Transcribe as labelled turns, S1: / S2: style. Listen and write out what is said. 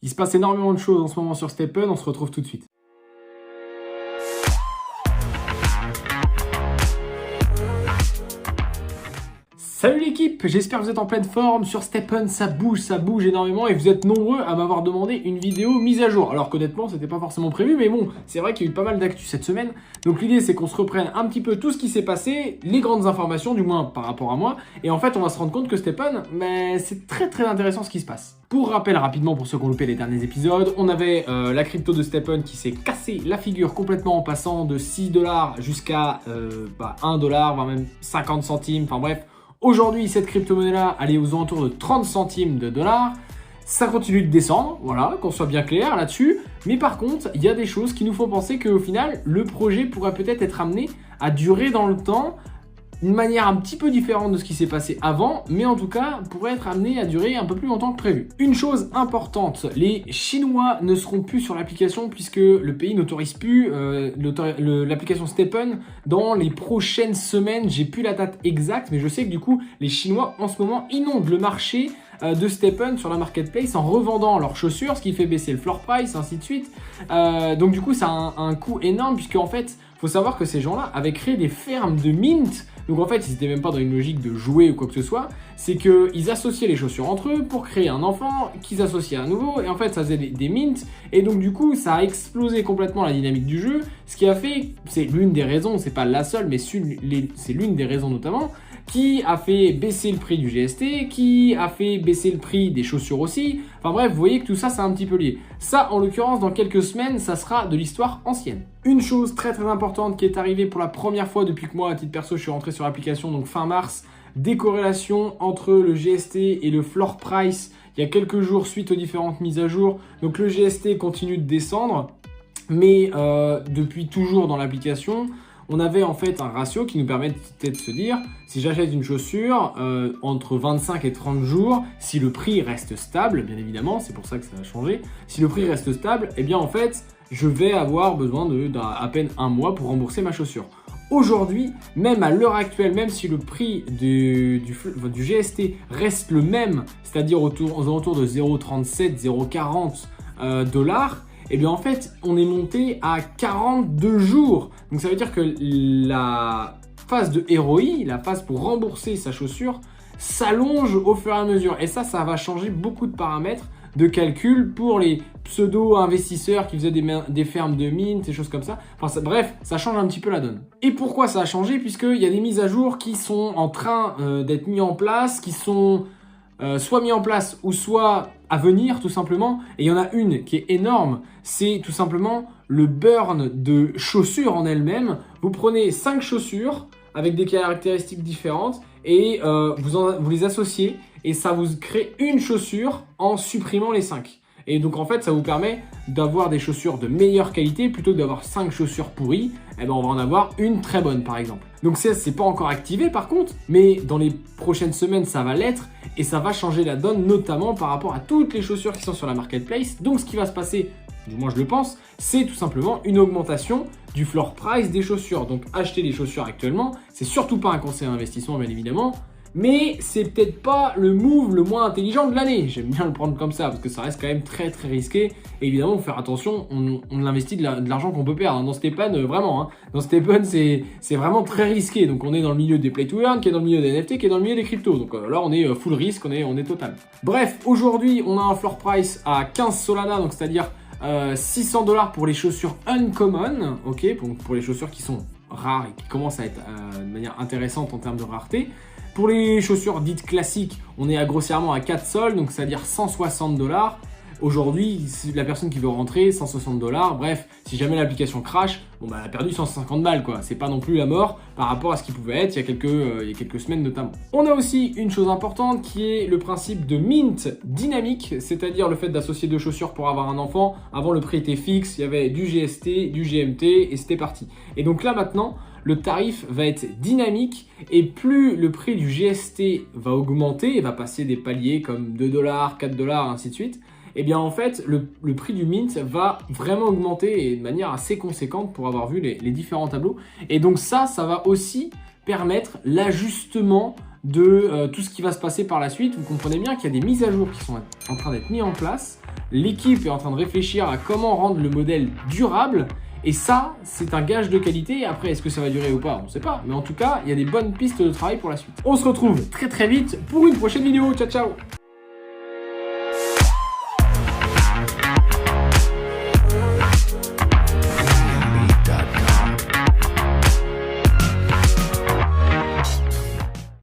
S1: Il se passe énormément de choses en ce moment sur STEPN, on se retrouve tout de suite. Salut l'équipe, j'espère que vous êtes en pleine forme. Sur STEPN, ça bouge énormément et vous êtes nombreux à m'avoir demandé une vidéo mise à jour. Alors qu'honnêtement, c'était pas forcément prévu, mais bon, c'est vrai qu'il y a eu pas mal d'actu cette semaine. Donc l'idée, c'est qu'on se reprenne un petit peu tout ce qui s'est passé, les grandes informations, du moins par rapport à moi. Et en fait, on va se rendre compte que STEPN, c'est très intéressant ce qui se passe. Pour rappel rapidement, pour ceux qui ont loupé les derniers épisodes, on avait la crypto de STEPN qui s'est cassé la figure complètement en passant de 6$ jusqu'à 1$, voire même 50 centimes, enfin bref. Aujourd'hui, cette crypto-monnaie-là, elle est aux alentours de 30 centimes de dollars. Ça continue de descendre, voilà, qu'on soit bien clair là-dessus. Mais par contre, il y a des choses qui nous font penser qu'au final, le projet pourrait peut-être être amené à durer dans le temps d'une manière un petit peu différente de ce qui s'est passé avant, mais en tout cas, pourrait être amené à durer un peu plus longtemps que prévu. Une chose importante, les Chinois ne seront plus sur l'application puisque le pays n'autorise plus l'application STEPN dans les prochaines semaines. J'ai plus la date exacte, mais je sais que du coup, les Chinois en ce moment inondent le marché de STEPN sur la marketplace en revendant leurs chaussures, ce qui fait baisser le floor price, ainsi de suite. Donc du coup, ça a un coût énorme puisque en fait, faut savoir que ces gens-là avaient créé des fermes de mint. Donc en fait, ils n'étaient même pas dans une logique de jouer ou quoi que ce soit. C'est qu'ils associaient les chaussures entre eux pour créer un enfant qu'ils associaient à nouveau. Et en fait, ça faisait des mints. Et donc du coup, ça a explosé complètement la dynamique du jeu. Ce qui a fait, c'est l'une des raisons, c'est pas la seule, mais c'est l'une des raisons notamment, qui a fait baisser le prix du GST, qui a fait baisser le prix des chaussures aussi. Enfin bref, vous voyez que tout ça, c'est un petit peu lié. Ça, en l'occurrence, dans quelques semaines, ça sera de l'histoire ancienne. Une chose très importante qui est arrivée pour la première fois depuis que moi, à titre perso, je suis rentré sur l'application, donc fin mars, décorrélation entre le GST et le floor price il y a quelques jours suite aux différentes mises à jour. Donc le GST continue de descendre, mais depuis toujours dans l'application, on avait en fait un ratio qui nous permettait de se dire, si j'achète une chaussure entre 25 et 30 jours, si le prix reste stable, bien évidemment, c'est pour ça que ça a changé, si le prix reste stable, eh bien en fait, je vais avoir besoin d'à peine un mois pour rembourser ma chaussure. Aujourd'hui, même à l'heure actuelle, même si le prix du GST reste le même, c'est-à-dire aux alentours de 0,37, 0,40 $, et bien en fait, on est monté à 42 jours. Donc ça veut dire que la phase de ROI, la phase pour rembourser sa chaussure, s'allonge au fur et à mesure. Et ça va changer beaucoup de paramètres de calcul pour les pseudo-investisseurs qui faisaient des fermes de mint, des choses comme ça. Enfin, bref, ça change un petit peu la donne. Et pourquoi ça a changé? Puisqu'il y a des mises à jour qui sont en train d'être mises en place, qui sont soit mis en place ou soit à venir tout simplement. Et il y en a une qui est énorme, c'est tout simplement le burn de chaussures en elles-mêmes. Vous prenez 5 chaussures avec des caractéristiques différentes et vous les associez et ça vous crée une chaussure en supprimant les 5. Et donc en fait, ça vous permet d'avoir des chaussures de meilleure qualité plutôt que d'avoir 5 chaussures pourries. Eh ben, on va en avoir une très bonne par exemple. Donc ça, c'est pas encore activé par contre, mais dans les prochaines semaines, ça va l'être et ça va changer la donne, notamment par rapport à toutes les chaussures qui sont sur la marketplace. Donc ce qui va se passer, du moins je le pense, c'est tout simplement une augmentation du floor price des chaussures. Donc acheter des chaussures actuellement, c'est surtout pas un conseil d'investissement bien évidemment, mais c'est peut-être pas le move le moins intelligent de l'année. J'aime bien le prendre comme ça parce que ça reste quand même très risqué. Et évidemment, faut faire attention, on investit de l'argent qu'on peut perdre. Dans STEPN, vraiment. Hein. Dans STEPN, c'est vraiment très risqué. Donc on est dans le milieu des play to earn, qui est dans le milieu des NFT, qui est dans le milieu des cryptos. Donc là, on est full risque, on est total. Bref, aujourd'hui, on a un floor price à 15 Solana, donc c'est-à-dire 600 $ pour les chaussures uncommon, ok, pour les chaussures qui sont rares et qui commencent à être de manière intéressante en termes de rareté. Pour les chaussures dites classiques, on est grossièrement à 4 sols, donc c'est-à-dire 160 $. Aujourd'hui, la personne qui veut rentrer, 160 $. Bref, si jamais l'application crash, bon bah elle a perdu 150 balles quoi. C'est pas non plus la mort par rapport à ce qui pouvait être il y a quelques semaines notamment. On a aussi une chose importante qui est le principe de mint dynamique, c'est-à-dire le fait d'associer deux chaussures pour avoir un enfant. Avant, le prix était fixe, il y avait du GST, du GMT et c'était parti. Et donc là maintenant, le tarif va être dynamique et plus le prix du GST va augmenter, va passer des paliers comme 2 $, 4 $, ainsi de suite, et bien en fait le prix du mint va vraiment augmenter et de manière assez conséquente pour avoir vu les différents tableaux. Et donc ça va aussi permettre l'ajustement de tout ce qui va se passer par la suite. Vous comprenez bien qu'il y a des mises à jour qui sont en train d'être mises en place. L'équipe est en train de réfléchir à comment rendre le modèle durable. Et ça, c'est un gage de qualité. Après, est-ce que ça va durer ou pas? On ne sait pas. Mais en tout cas, il y a des bonnes pistes de travail pour la suite. On se retrouve très très vite pour une prochaine vidéo. Ciao, ciao!